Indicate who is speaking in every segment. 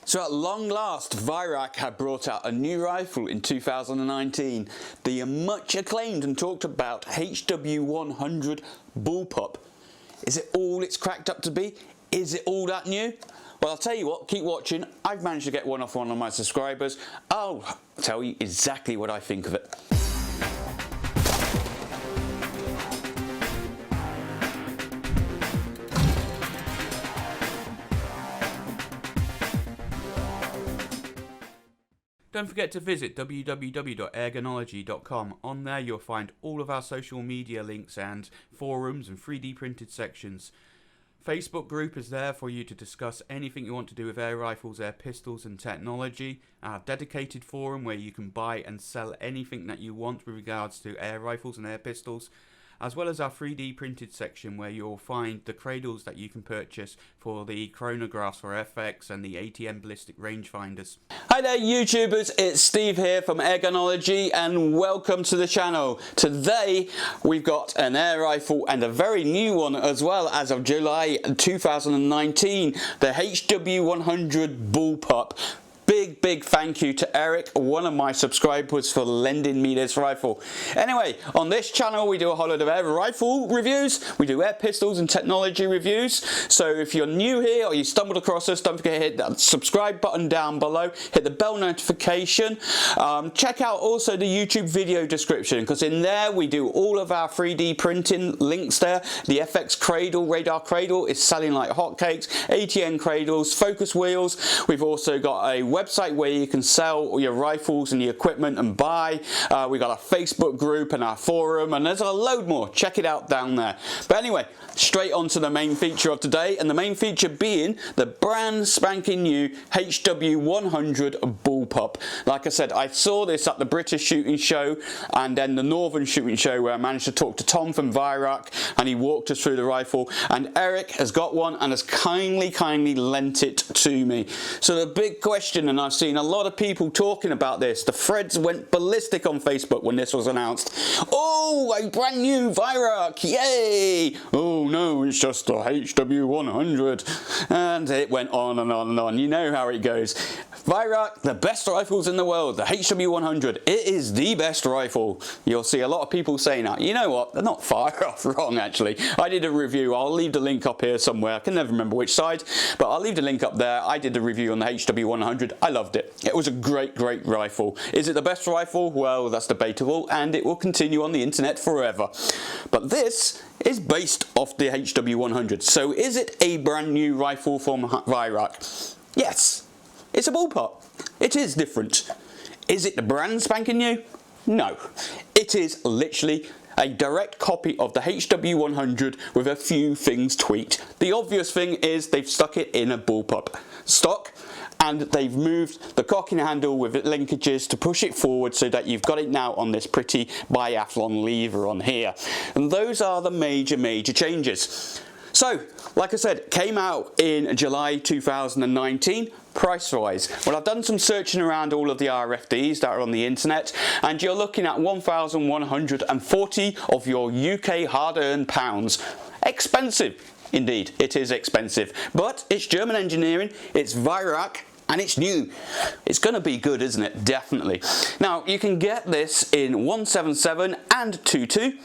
Speaker 1: So at long last, Virak had brought out a new rifle in 2019, the much acclaimed and talked about HW100 Bullpup. Is it all it's cracked up to be? Is it all that new? Well, I'll tell you what, keep watching. I've managed to get one off one of my subscribers. I'll tell you exactly what I think of it.
Speaker 2: Don't forget to visit www.airgunology.com. On there you'll find all of our social media links and forums and 3D printed sections. Facebook group is there for you to discuss anything you want to do with air rifles, air pistols and technology. Our dedicated forum where you can buy and sell anything that you want with regards to air rifles and air pistols. As well as our 3D printed section where you'll find the cradles that you can purchase for the chronographs for FX and the ATM ballistic rangefinders.
Speaker 1: Hi there YouTubers, it's Steve here from Airgunology and welcome to the channel. Today we've got an air rifle and a very new one as well as of July 2019, the HW100 Bullpup. Big thank you to Eric, one of my subscribers, for lending me this rifle. Anyway, on this channel we do a whole lot of air rifle reviews, we do air pistols and technology reviews. So if you're new here or you stumbled across us, don't forget to hit that subscribe button down below, hit the bell notification. Check out also the YouTube video description, because in there we do all of our 3D printing links there. The FX cradle, radar cradle, is selling like hotcakes, ATN cradles, focus wheels. We've also got a website where you can sell your rifles and your equipment and buy. We got our Facebook group and our forum, and there's a load more. Check it out down there. But anyway, straight on to the main feature of today, and the main feature being the brand spanking new HW100 Bullpup. Like I said, I saw this at the British shooting show and then the Northern shooting show, where I managed to talk to Tom from Virak and he walked us through the rifle, and Eric has got one and has kindly lent it to me. So the big question, and I've seen a lot of people talking about this, the threads went ballistic on Facebook when this was announced. Oh, a brand new Virak, yay! Oh no, it's just a HW100. And it went on and on and on. You know how it goes. Virak, the best rifles in the world, the HW100, it is the best rifle. You'll see a lot of people saying that. You know what, they're not far off wrong actually. I did a review, I'll leave the link up here somewhere, I can never remember which side, but I'll leave the link up there. I did a review on the HW100, I loved it. It was a great rifle. Is it the best rifle? Well, that's debatable, and it will continue on the internet forever. But this is based off the HW100, so is it a brand new rifle from Virak? Yes. It's a Bullpup. It is different. Is it the brand spanking new? No. It is literally a direct copy of the HW100 with a few things tweaked. The obvious thing is they've stuck it in a Bullpup stock, and they've moved the cocking handle with linkages to push it forward so that you've got it now on this pretty biathlon lever on here. And those are the major changes. So, like I said, came out in July 2019. Price wise, well, I've done some searching around all of the RFDs that are on the internet, and you're looking at 1,140 of your UK hard-earned pounds. Expensive, indeed, it is expensive, but it's German engineering, it's Virak, and it's new. It's going to be good, isn't it? Definitely. Now, you can get this in 177 and 22.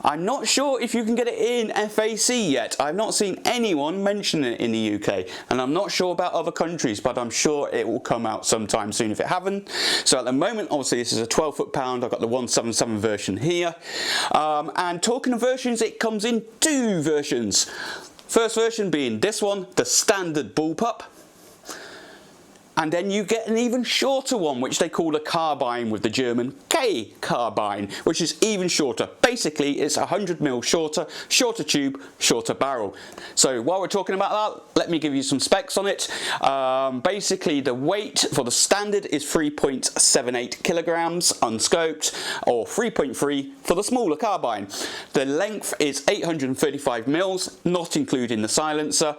Speaker 1: I'm not sure if you can get it in FAC yet. I've not seen anyone mention it in the UK, and I'm not sure about other countries, but I'm sure it will come out sometime soon if it haven't. So at the moment, obviously this is a 12 foot-pound. I've got the 177 version here. And talking of versions, it comes in two versions. First version being this one, the standard Bullpup. And then you get an even shorter one, which they call a carbine, with the German K carbine, which is even shorter. Basically, it's 100mm shorter tube, shorter barrel. So while we're talking about that, let me give you some specs on it. Basically, the weight for the standard is 3.78 kilograms unscoped, or 3.3 for the smaller carbine. The length is 835 mils, not including the silencer,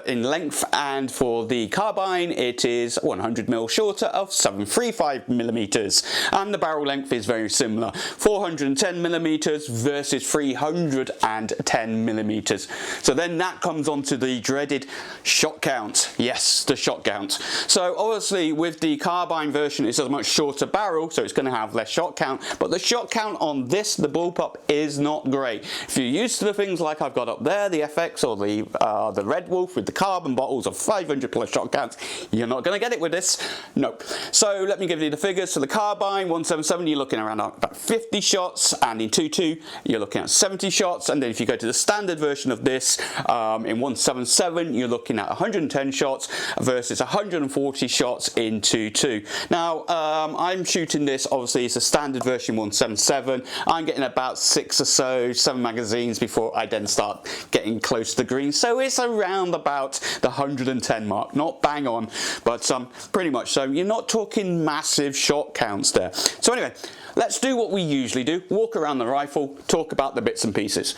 Speaker 1: in length, and for the carbine carbine, it is 100mm shorter of 735mm, and the barrel length is very similar, 410mm versus 310mm. So then that comes on to the dreaded shot count. Yes, the shot count. So obviously with the carbine version it's a much shorter barrel, so it's going to have less shot count, but the shot count on this, the Bullpup, is not great. If you're used to the things like I've got up there, the FX or the Red Wolf with the carbon bottles of 500 plus shot counts, you're not going to get it with this. Nope. So let me give you the figures. So the carbine 177, you're looking around about 50 shots, and in 2.2 you're looking at 70 shots, and then if you go to the standard version of this in 177 you're looking at 110 shots versus 140 shots in 2.2. Now I'm shooting this, obviously it's a standard version 177. I'm getting about 6 or so, 7 magazines before I then start getting close to the green, so it's around about the 110 mark, not bang on, but pretty much. So you're not talking massive shot counts there. So anyway, let's do what we usually do, walk around the rifle, talk about the bits and pieces.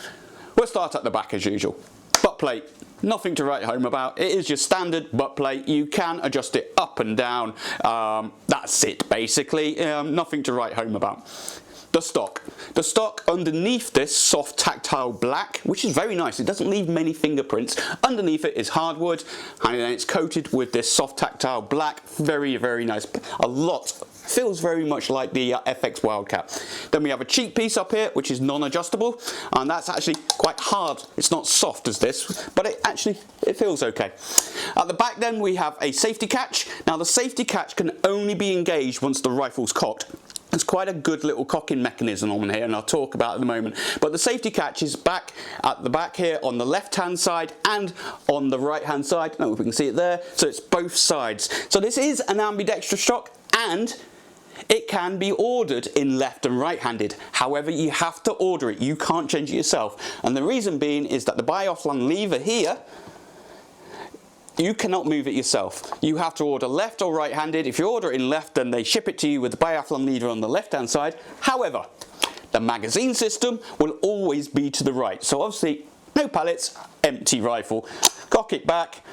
Speaker 1: We'll start at the back as usual. Butt plate, nothing to write home about. It is your standard butt plate. You can adjust it up and down. That's it basically. Nothing to write home about. The stock. The stock underneath this soft tactile black, which is very nice. It doesn't leave many fingerprints. Underneath it is hardwood, and then it's coated with this soft tactile black. Very, very nice. A lot. Feels very much like the FX Wildcat. Then we have a cheek piece up here, which is non-adjustable, and that's actually quite hard. It's not soft as this, but it feels okay. At the back then we have a safety catch. Now the safety catch can only be engaged once the rifle's cocked. There's quite a good little cocking mechanism on here, and I'll talk about it in a moment. But the safety catch is back at the back here on the left hand side and on the right hand side. I don't know if we can see it there. So it's both sides. So this is an ambidextrous shock, and it can be ordered in left and right handed. However, you have to order it. You can't change it yourself. And the reason being is that the biathlon lever here, you cannot move it yourself. You have to order left or right handed. If you order it in left, then they ship it to you with the biathlon lever on the left hand side. However, the magazine system will always be to the right. So obviously no pellets, empty rifle. Cock it back,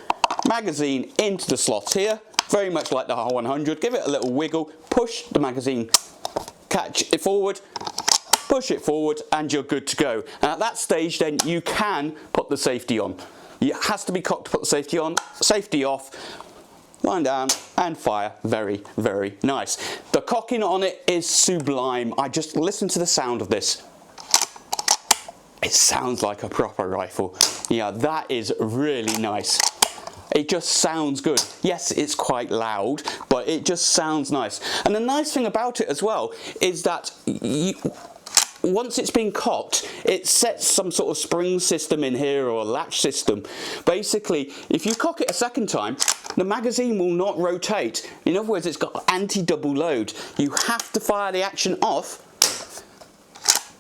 Speaker 1: magazine into the slots here, very much like the HW100. Give it a little wiggle, push the magazine, catch it forward, push it forward, and you're good to go. And at that stage then you can put the safety on. It has to be cocked to put the safety on, safety off, line down and fire. Very, very nice. The cocking on it is sublime. I just listen to the sound of this. It sounds like a proper rifle. Yeah, that is really nice. It just sounds good. Yes, it's quite loud, but it just sounds nice. And the nice thing about it as well is that once it's been cocked, it sets some sort of spring system in here or a latch system. Basically, if you cock it a second time, the magazine will not rotate. In other words, it's got anti-double load. You have to fire the action off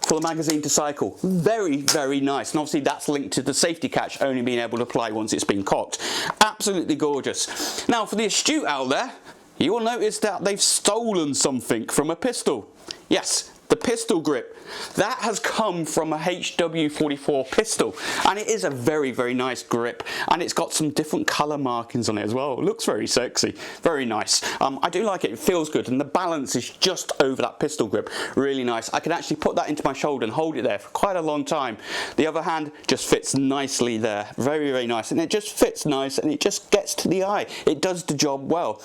Speaker 1: for the magazine to cycle. Very, very nice. And obviously that's linked to the safety catch only being able to apply once it's been cocked. Absolutely gorgeous. Now for the astute out there, you will notice that they've stolen something from a pistol. Yes, the pistol grip. That has come from a HW44 pistol, and it is a very, very nice grip, and it's got some different colour markings on it as well. It looks very sexy, very nice. I do like it. It feels good, and the balance is just over that pistol grip. Really nice. I can actually put that into my shoulder and hold it there for quite a long time. The other hand just fits nicely there. Very, very nice, and it just fits nice, and it just gets to the eye. It does the job well.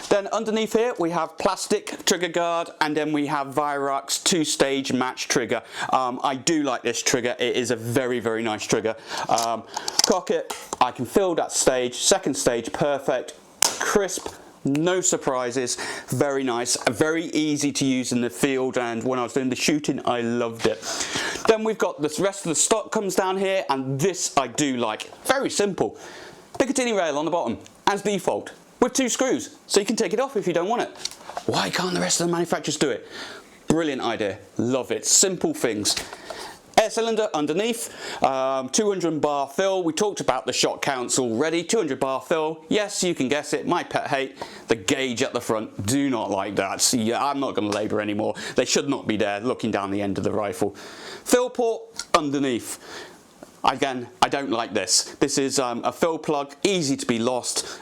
Speaker 1: Then underneath here we have plastic trigger guard, and then we have Virox 2-stage match trigger. I do like this trigger. It is a very, very nice trigger. Cock it, I can feel that stage, second stage, perfect, crisp, no surprises, very nice, very easy to use in the field, and when I was doing the shooting I loved it. Then we've got the rest of the stock comes down here, and this I do like. Very simple. Picatinny rail on the bottom as default with 2 screws, so you can take it off if you don't want it. Why can't the rest of the manufacturers do it? Brilliant idea, love it, simple things. Air cylinder underneath, 200 bar fill. We talked about the shot counts already. 200 bar fill, yes, you can guess it, my pet hate. The gauge at the front, do not like that. Yeah, I'm not going to labour anymore. They should not be there looking down the end of the rifle. Fill port underneath. Again, I don't like this. This is a fill plug, easy to be lost.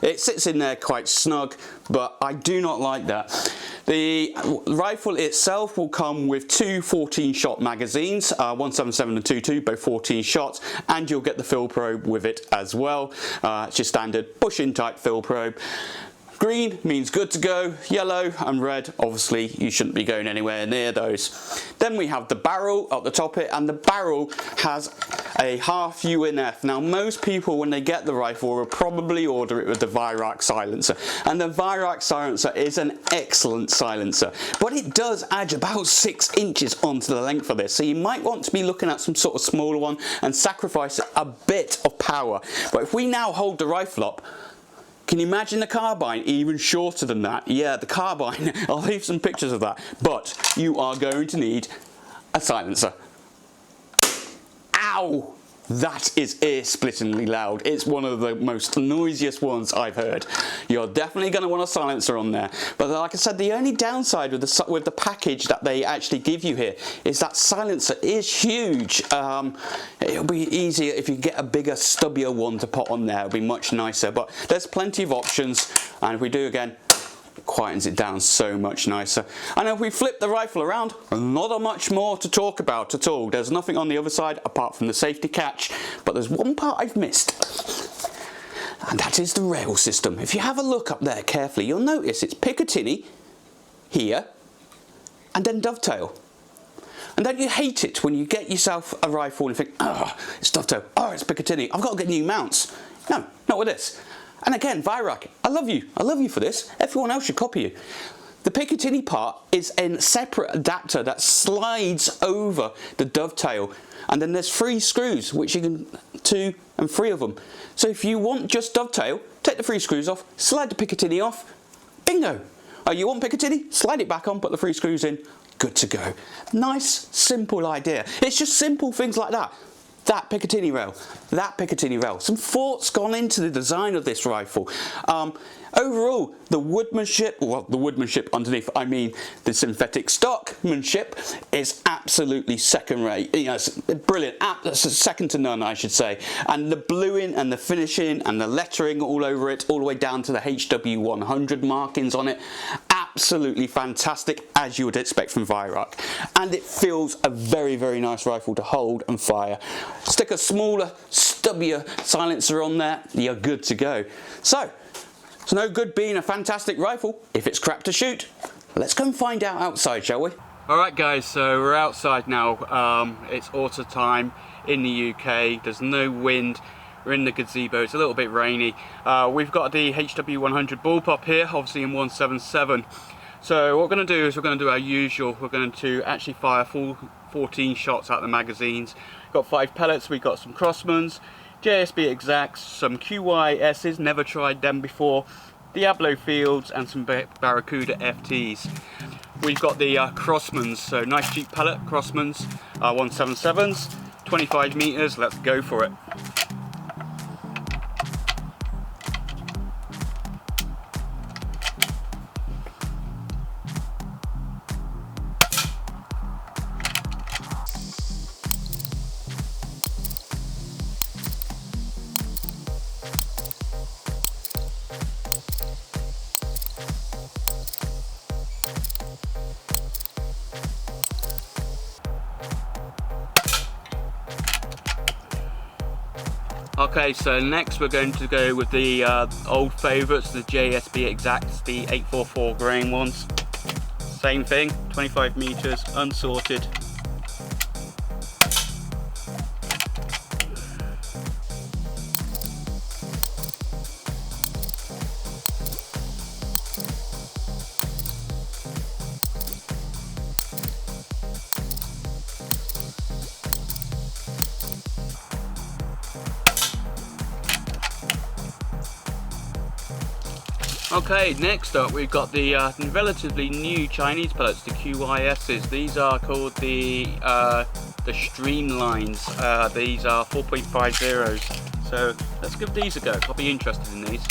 Speaker 1: It sits in there quite snug, but I do not like that. The rifle itself will come with two 14-shot magazines, 177 and 22, both 14 shots, and you'll get the fill probe with it as well. It's your standard push-in type fill probe. Green means good to go, yellow and red, obviously you shouldn't be going anywhere near those. Then we have the barrel up the top here, and the barrel has a half UNF. Now most people when they get the rifle will probably order it with the Virak silencer, and the Virak silencer is an excellent silencer, but it does add about 6 inches onto the length of this, so you might want to be looking at some sort of smaller one and sacrifice a bit of power. But if we now hold the rifle up, can you imagine the carbine even shorter than that? Yeah, the carbine, I'll leave some pictures of that, but you are going to need a silencer. Ow! That is ear-splittingly loud. It's one of the most noisiest ones I've heard. You're definitely going to want a silencer on there. But like I said, the only downside with the package that they actually give you here is that silencer is huge. It'll be easier if you get a bigger, stubbier one to put on there. It'll be much nicer. But there's plenty of options. And if we do again, quietens it down so much nicer. And if we flip the rifle around, not much more to talk about at all. There's nothing on the other side apart from the safety catch, but there's one part I've missed, and that is the rail system. If you have a look up there carefully, you'll notice it's Picatinny here and then dovetail. And don't you hate it when you get yourself a rifle and you think, oh, it's dovetail, oh, it's Picatinny, I've got to get new mounts. No, not with this. And again, Virak, I love you for this. Everyone else should copy you. The Picatinny part is a separate adapter that slides over the dovetail, and then there's 3 screws, which you can, 2 and 3 of them. So if you want just dovetail, take the 3 screws off, slide the Picatinny off, bingo. You want Picatinny, slide it back on, put the 3 screws in, good to go. Nice, simple idea. It's just simple things like that. That Picatinny rail, some thought's gone into the design of this rifle. Overall, the woodmanship underneath, I mean the synthetic stockmanship, is absolutely second rate. You know, it's brilliant, second to none, I should say. And the bluing and the finishing and the lettering all over it, all the way down to the HW100 markings on it, absolutely fantastic, as you would expect from Virak. And it feels a very, very nice rifle to hold and fire. Stick a smaller, stubbier silencer on there, you're good to go. So, it's no good being a fantastic rifle if it's crap to shoot. Let's go and find out outside, shall we?
Speaker 2: Alright guys, so we're outside now. It's autumn time in the UK, there's no wind, we're in the gazebo, it's a little bit rainy. We've got the HW100 Bullpup here, obviously in 177. So what we're going to do is we're going to do our usual, we're going to actually fire full 14 shots out the magazines. We've got 5 pellets, we've got some Crossmans, JSB Exacts, some QYS's, never tried them before, Diablo Fields and some Barracuda FTs. We've got the Crossmans, so nice cheap pellet Crossmans, 177s, 25 meters, let's go for it. Okay, so next we're going to go with the old favourites, the JSB Exacts, the 844 grain ones. Same thing, 25 meters, unsorted. Okay, next up we've got the relatively new Chinese pellets, the QYS's. These are called the Streamlines. These are 4.50s. So let's give these a go. I'll be interested in these.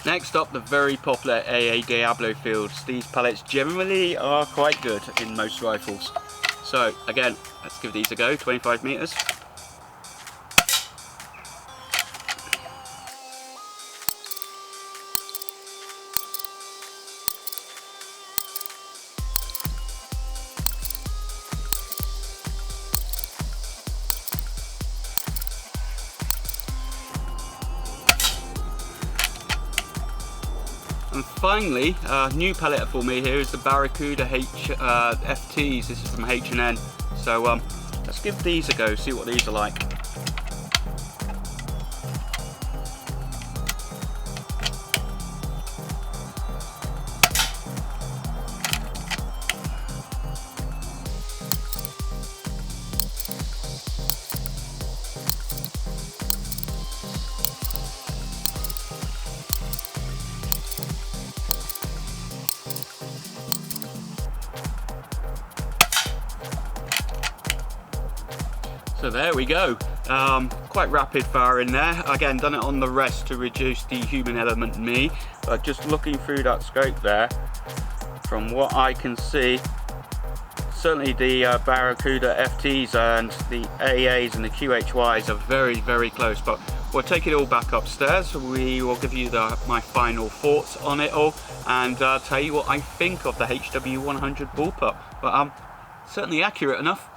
Speaker 1: Next up, the very popular AA Diablo fields. These pellets generally are quite good in most rifles. So again, let's give these a go, 25 meters. And finally, a new pellet for me here is the Barracuda FTs. This is from H&N. So let's give these a go, see what these are like. So there we go, quite rapid fire in there. Again, done it on the rest to reduce the human element in me, but just looking through that scope there, from what I can see, certainly the Barracuda FTs and the AAs and the QHYs are very, very close, but we'll take it all back upstairs. We will give you my final thoughts on it all, and tell you what I think of the HW100 Bullpup, but certainly accurate enough.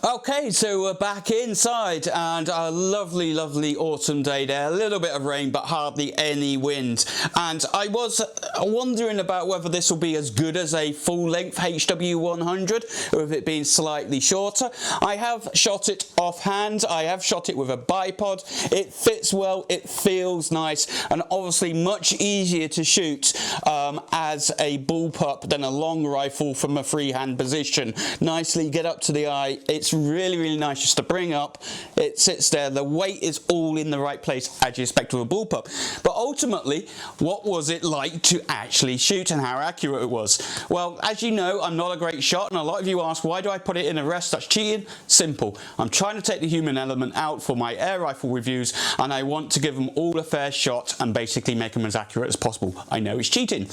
Speaker 1: Okay, so we're back inside, and a lovely, lovely autumn day there. A little bit of rain, but hardly any wind. And I was wondering about whether this will be as good as a full-length HW100, or if it being slightly shorter. I have shot it offhand. I have shot it with a bipod. It fits well, it feels nice, and obviously much easier to shoot as a bullpup than a long rifle from a freehand position. Nicely get up to the eye. It's really, really nice just to bring up. It sits there. The weight is all in the right place as you expect with a bullpup. But ultimately, what was it like to actually shoot and how accurate it was? Well, as you know, I'm not a great shot, and a lot of you ask, why do I put it in a rest? That's cheating. Simple. I'm trying to take the human element out for my air rifle reviews, and I want to give them all a fair shot and basically make them as accurate as possible. I know it's cheating.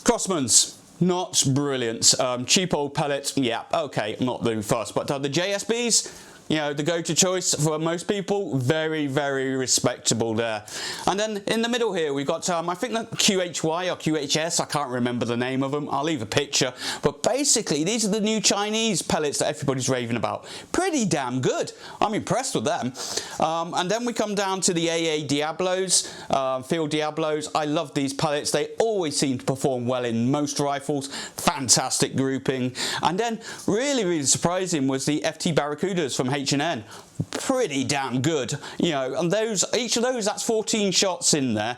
Speaker 1: Crossmans. Not brilliant. Cheap old pellets, yeah, okay, not the fuss. But the JSBs, you know, the go-to choice for most people, very, very respectable there. And then in the middle here, we've got, I think the QHY or QHS, I can't remember the name of them. I'll leave a picture. But basically, these are the new Chinese pellets that everybody's raving about. Pretty damn good. I'm impressed with them. And then we come down to the AA Diablos, Field Diablos. I love these pellets. They always seem to perform well in most rifles. Fantastic grouping. And then, really, really surprising was the FT Barracudas from H&N. Pretty damn good, you know, and each of those, that's 14 shots in there,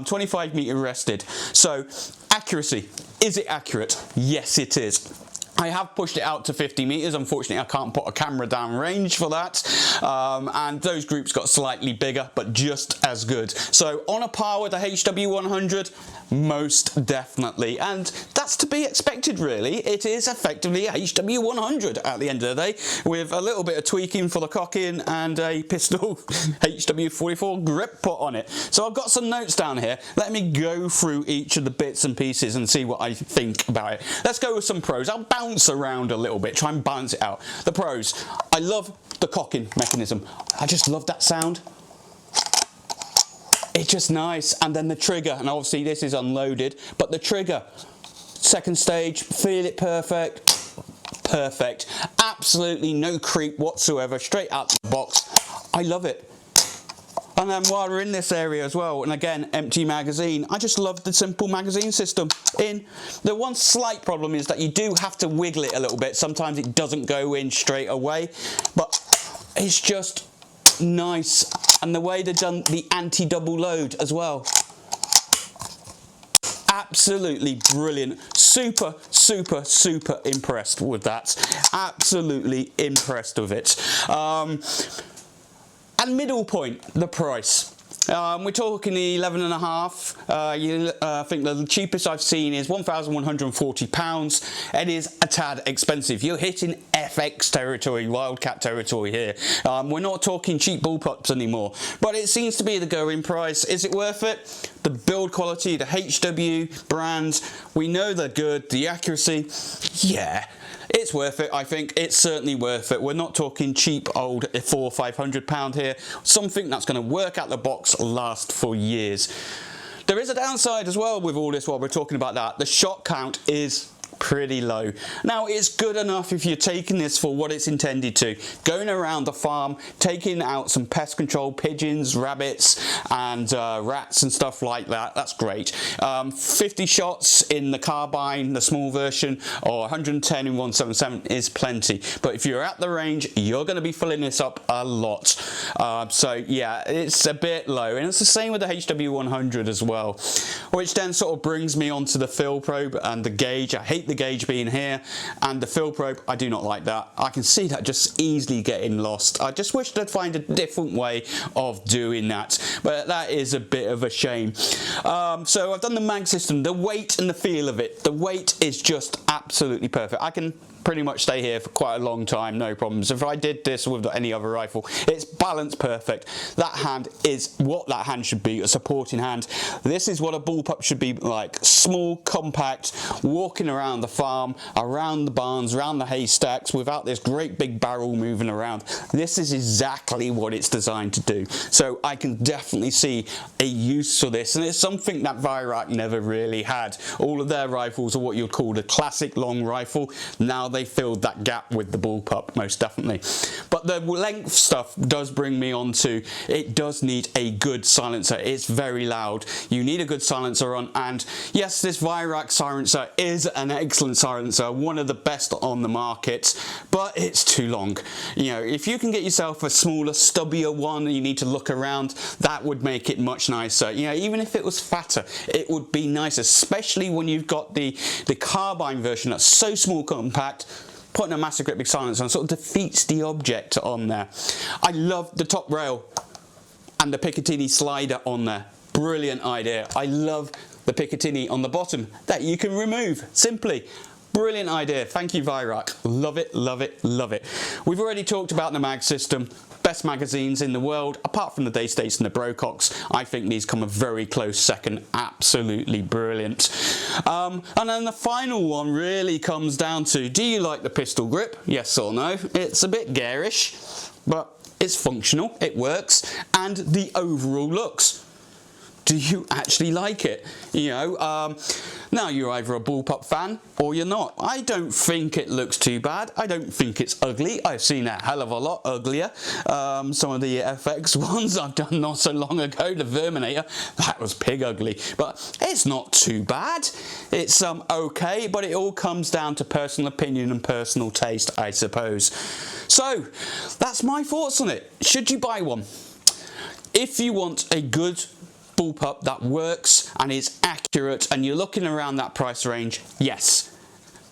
Speaker 1: 25 meter rested. So accuracy, is it accurate? Yes, it is. I have pushed it out to 50 meters. Unfortunately, I can't put a camera down range for that. And those groups got slightly bigger, but just as good. So on a par with the HW100, most definitely. And that's to be expected, really. It is effectively a HW100 at the end of the day, with a little bit of tweaking for the cocking and a pistol HW44 grip put on it. So I've got some notes down here. Let me go through each of the bits and pieces and see what I think about it. Let's go with some pros. I'll bounce around a little bit, try and balance it out. The pros, I love the cocking mechanism. I just love that sound. It's just nice. And then the trigger, and obviously this is unloaded, but the trigger, second stage, feel it perfect. Perfect. Absolutely no creep whatsoever, straight out the box. I love it. And then while we're in this area as well, and again, empty magazine, I just love the simple magazine system. The one slight problem is that you do have to wiggle it a little bit. Sometimes it doesn't go in straight away, but it's just nice. And the way they've done the anti-double load as well. Absolutely brilliant. Super, super, super impressed with that. Absolutely impressed with it. And middle point, the price. We're talking the 11.5. I think the cheapest I've seen is £1,140. It is a tad expensive. You're hitting FX territory, wildcat territory here. We're not talking cheap bullpups anymore, but it seems to be the going price. Is it worth it? The build quality, the HW brands, we know they're good. The accuracy, yeah. It's worth it, I think. It's certainly worth it. We're not talking cheap old £400 or £500 here. Something that's going to work out the box, last for years. There is a downside as well with all this while we're talking about that. The shot count is pretty low. Now, it's good enough if you're taking this for what it's intended to. Going around the farm, taking out some pest control, pigeons, rabbits, and rats and stuff like that. That's great. 50 shots in the carbine, the small version, or 110 in 177 is plenty. But if you're at the range, you're going to be filling this up a lot. So yeah, it's a bit low. And it's the same with the HW100 as well, which then sort of brings me onto the fill probe and the gauge. I hate the gauge being here, and the fill probe, I do not like that. I can see that just easily getting lost. I just wish they'd find a different way of doing that, but that is a bit of a shame. So I've done the mag system, the weight and the feel of it. The weight is just absolutely perfect. I can pretty much stay here for quite a long time, no problems. If I did this with any other rifle, it's balanced perfect. That hand is what that hand should be, a supporting hand. This is what a bullpup should be like. Small, compact, walking around the farm, around the barns, around the haystacks, without this great big barrel moving around. This is exactly what it's designed to do. So I can definitely see a use for this, and it's something that Virak never really had. All of their rifles are what you'd call the classic long rifle. Now they filled that gap with the bullpup, most definitely. But the length stuff does bring me on to, it does need a good silencer. It's very loud. You need a good silencer on, and yes, this Virak silencer is an excellent silencer, one of the best on the market, but it's too long. You know, if you can get yourself a smaller, stubbier one and you need to look around, that would make it much nicer. You know, even if it was fatter, it would be nice, especially when you've got the carbine version that's so small, compact. Putting a massive great big silencer on sort of defeats the object on there. I love the top rail and the Picatinny slider on there. Brilliant idea. I love the Picatinny on the bottom that you can remove simply. Brilliant idea. Thank you, Virak. Love it, love it, love it. We've already talked about the mag system. Best magazines in the world, apart from the Daystates and the Brococks. I think these come a very close second. Absolutely brilliant. And then the final one really comes down to, do you like the pistol grip? Yes or no? It's a bit garish, but it's functional, it works, and the overall looks. Do you actually like it? You know, now you're either a bullpup fan or you're not. I don't think it looks too bad. I don't think it's ugly. I've seen a hell of a lot uglier. Some of the FX ones I've done not so long ago, the Verminator, that was pig ugly. But it's not too bad. It's okay, but it all comes down to personal opinion and personal taste, I suppose. So, that's my thoughts on it. Should you buy one? If you want a good bullpup that works and is accurate and you're looking around that price range, yes,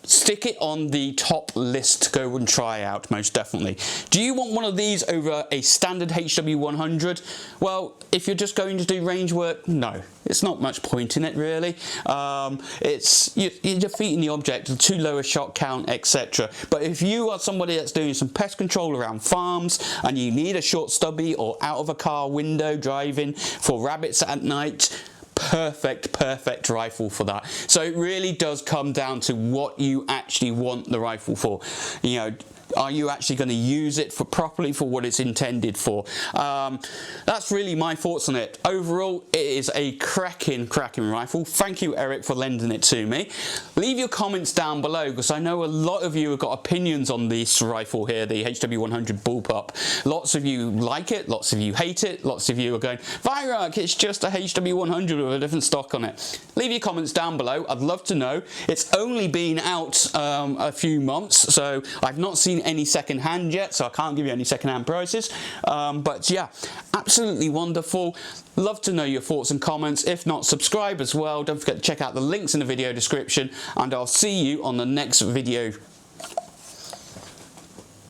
Speaker 1: stick it on the top list to go and try out, most definitely. Do you want one of these over a standard HW100? Well, if you're just going to do range work, no, it's not much point in it really. You're defeating the object, too low a shot count, etc. But if you are somebody that's doing some pest control around farms and you need a short stubby or out of a car window driving for rabbits at night, perfect rifle for that. So it really does come down to what you actually want the rifle for. You know, are you actually going to use it properly for what it's intended for? That's really my thoughts on it. Overall, it is a cracking rifle. Thank you, Eric, for lending it to me. Leave your comments down below, because I know a lot of you have got opinions on this rifle here, the HW100 Bullpup. Lots of you like it, lots of you hate it, lots of you are going, Virak, it's just a HW100 with a different stock on it. Leave your comments down below. I'd love to know. It's only been out a few months, so I've not seen any second hand yet, so I can't give you any second hand prices, but yeah, absolutely wonderful. Love to know your thoughts and comments. If not, subscribe as well. Don't forget to check out the links in the video description, and I'll see you on the next video.